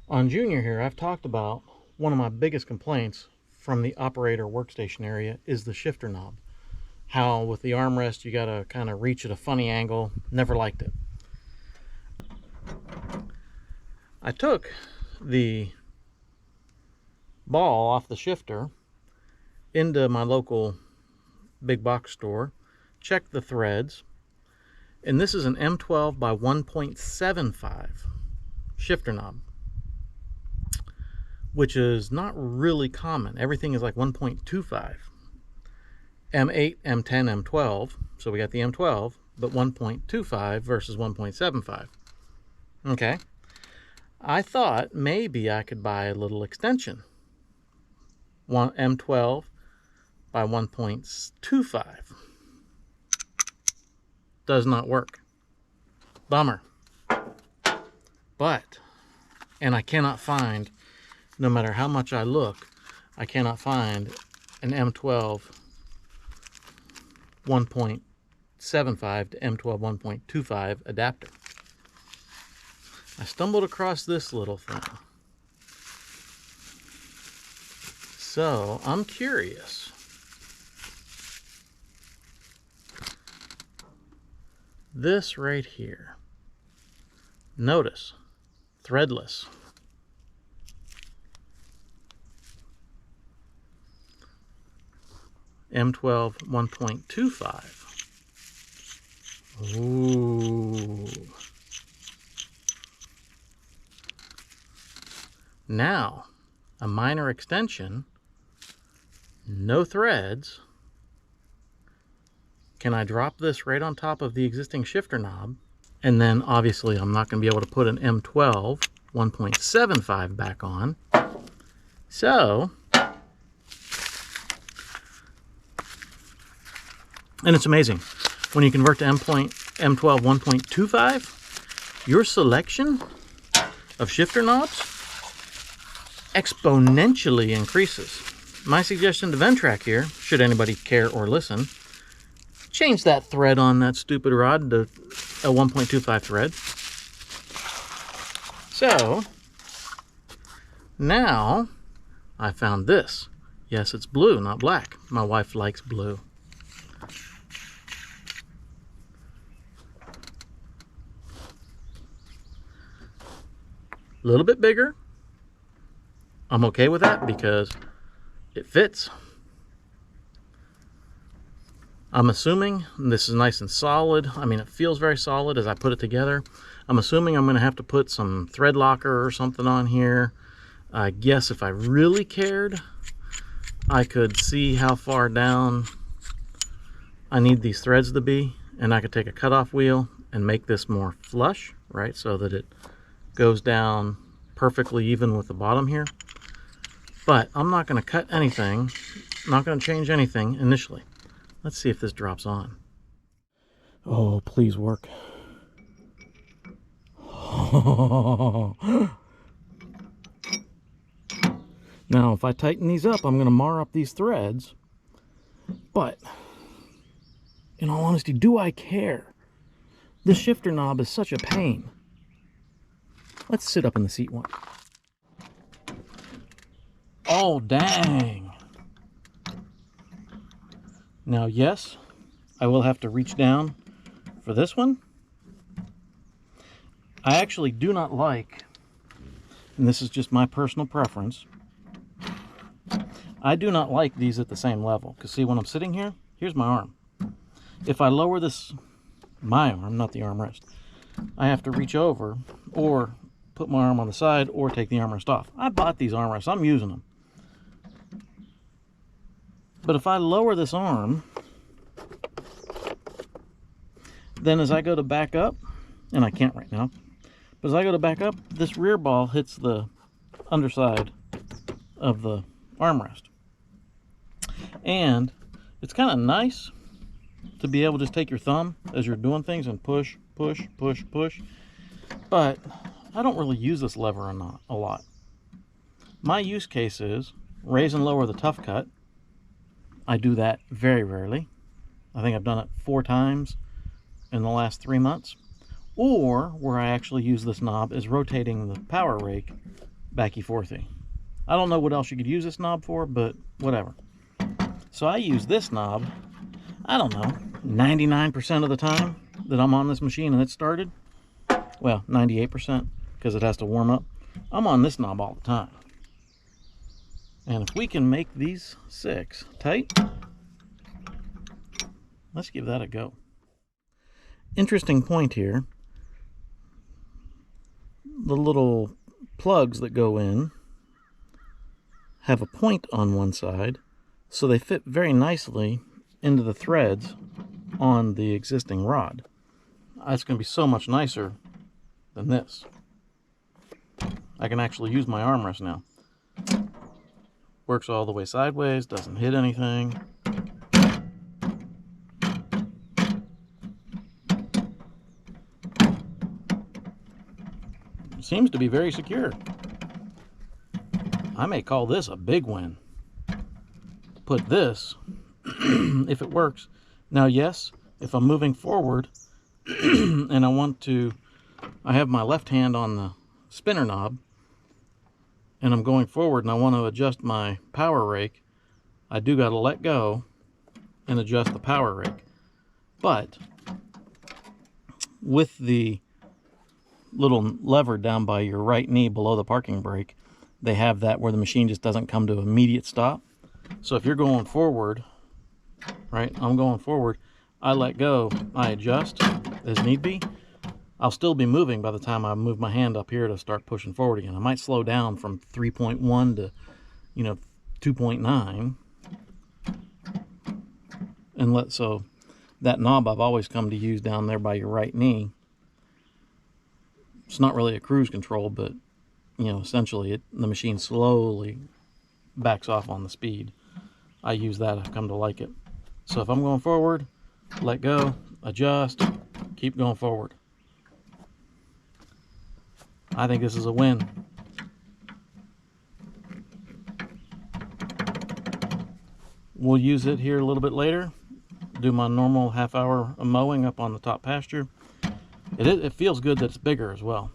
On Junior here, I've talked about one of my biggest complaints from the operator workstation area is the shifter knob. How with the armrest you gotta kind of reach at a funny angle. Never liked it. I took the ball off the shifter into my local big box store, checked the threads, and this is an M12 by 1.75 shifter knob, which is not really common. Everything is like 1.25. M8, M10, M12. So we got the M12, but 1.25 versus 1.75. Okay. I thought maybe I could buy a little extension. M12 by 1.25. Does not work. Bummer. But, and I cannot find, no matter how much I look, I cannot find an M12 1.75 to M12 1.25 adapter. I stumbled across this little thing. So I'm curious. This right here. Notice, threadless. M12 1.25. Ooh. Now, a minor extension, no threads. Can I drop this right on top of the existing shifter knob? And then obviously I'm not going to be able to put an M12 1.75 back on. So, and it's amazing. When you convert to M12 1.25, your selection of shifter knobs exponentially increases. My suggestion to Ventrac here, should anybody care or listen, change that thread on that stupid rod to a 1.25 thread. So, now I found this. Yes, it's blue, not black. My wife likes blue. A little bit bigger. I'm okay with that because it fits. I'm assuming this is nice and solid. I mean, it feels very solid as I put it together. I'm assuming I'm going to have to put some thread locker or something on here. I guess if I really cared, I could see how far down I need these threads to be, and I could take a cutoff wheel and make this more flush, right, so that it goes down perfectly even with the bottom here. But I'm not going to cut anything, not going to change anything initially. Let's see if this drops on. Oh, please work. Now, if I tighten these up, I'm going to mar up these threads. But, in all honesty, do I care? This shifter knob is such a pain. Let's sit up in the seat one. Oh, dang. Now, yes, I will have to reach down for this one. I actually do not like, and this is just my personal preference, I do not like these at the same level. Because see, when I'm sitting here, here's my arm. If I lower this, my arm, not the armrest, I have to reach over or put my arm on the side or take the armrest off. I bought these armrests. I'm using them. But if I lower this arm, then as I go to back up, and I can't right now, but as I go to back up, this rear ball hits the underside of the armrest. And it's kind of nice to be able to just take your thumb as you're doing things and push, push, push, push. But I don't really use this lever a lot. My use case is raise and lower the tough cut. I do that very rarely. I think I've done it 4 times in the last 3 months. Or where I actually use this knob is rotating the power rake backy forthy. I don't know what else you could use this knob for, but whatever. So I use this knob, I don't know, 99% of the time that I'm on this machine and it's started. Well, 98% because it has to warm up. I'm on this knob all the time. And if we can make these 6 tight, let's give that a go. Interesting point here. The little plugs that go in have a point on one side, so they fit very nicely into the threads on the existing rod. That's going to be so much nicer than this. I can actually use my armrest now. Works all the way sideways, doesn't hit anything. Seems to be very secure. I may call this a big win. Put this, if it works. Now, yes, if I'm moving forward and I have my left hand on the spinner knob and I'm going forward and I want to adjust my power rake, I do got to let go and adjust the power rake. But with the little lever down by your right knee below the parking brake, they have that where the machine just doesn't come to immediate stop. So if you're going forward, right, I'm going forward, I let go, I adjust as need be. I'll still be moving by the time I move my hand up here to start pushing forward again. I might slow down from 3.1 to, 2.9. And so that knob I've always come to use down there by your right knee. It's not really a cruise control, but essentially the machine slowly backs off on the speed. I use that, I've come to like it. So if I'm going forward, let go, adjust, keep going forward. I think this is a win. We'll use it here a little bit later, do my normal half hour of mowing up on the top pasture. It feels good that it's bigger as well.